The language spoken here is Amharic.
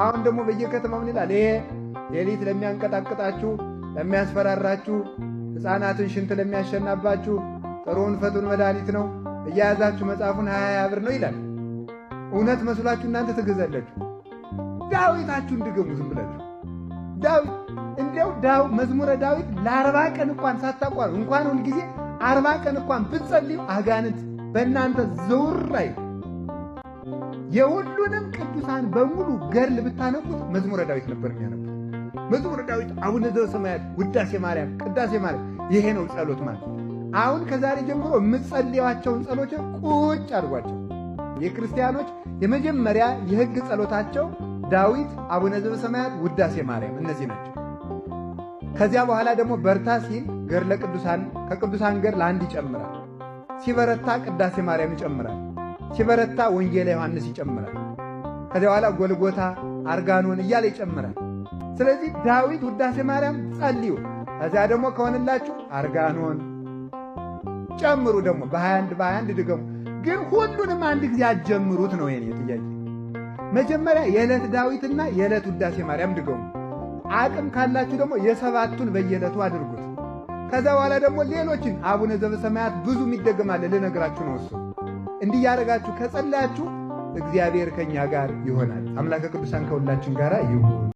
አሁን ደግሞ በየከተማው ምን ይላል? ይሄ ሌሊት ለሚያንቀጣቅጣችሁ፣ ለሚያስፈራራችሁ፣ ሕፃናትን ሽንት ለሚያሸናባችሁ ጥሩውን ፈቱን መድኃኒት ነው እያያዛችሁ መጽሐፉን 20 ብር ነው ይላል። እውነት መስሏችሁ እናንተ ትገዛላችሁ። ዳዊታችሁን ድገሙ ዝም ብላችሁ። ዳዊት እንዲያው መዝሙረ ዳዊት ለ40 ቀን እንኳን ሳታቋርጡ እንኳን ሁል ጊዜ 40 ቀን እንኳን ብትጸልዩ አጋንንት በእናንተ ዘውር ላይ የሁሉንም ቅዱሳን በሙሉ ገድል ብታነቡት መዝሙረ ዳዊት ነበር የሚያነቡት። መዝሙረ ዳዊት፣ አቡነ ዘበሰማያት፣ ውዳሴ ማርያም፣ ቅዳሴ ማርያም፣ ይሄ ነው ጸሎት ማለት። አሁን ከዛሬ ጀምሮ የምትጸልዩዋቸውን ጸሎች ቁጭ አድርጓቸው። የክርስቲያኖች የመጀመሪያ የሕግ ጸሎታቸው ዳዊት፣ አቡነ ዘበሰማያት፣ ውዳሴ ማርያም እነዚህ ናቸው። ከዚያ በኋላ ደግሞ በርታ ሲል ገድለ ቅዱሳን ከቅዱሳን ገድል አንድ ይጨምራል። ሲበረታ ቅዳሴ ማርያም ይጨምራል። ሲበረታ ወንጌለ ዮሐንስ ይጨምራል። ከዚያ በኋላ ጎልጎታ፣ አርጋኖን እያለ ይጨምራል። ስለዚህ ዳዊት፣ ውዳሴ ማርያም ጸልዩ። ከዚያ ደግሞ ከሆነላችሁ አርጋኖን ጨምሩ። ደግሞ በ21 ድገሙ። ግን ሁሉንም አንድ ጊዜ አትጀምሩት ነው የኔ ጥያቄ። መጀመሪያ የዕለት ዳዊትና የዕለት ውዳሴ ማርያም ድገሙ። አቅም ካላችሁ ደግሞ የሰባቱን በየዕለቱ አድርጉት። ከዛ በኋላ ደግሞ ሌሎችን አቡነ ዘበሰማያት ብዙ ይደገማል ልነግራችሁ ነው። እሱ እንዲህ ያደረጋችሁ ከጸለያችሁ እግዚአብሔር ከኛ ጋር ይሆናል። አምላከ ቅዱሳን ከሁላችን ጋር ይሁን።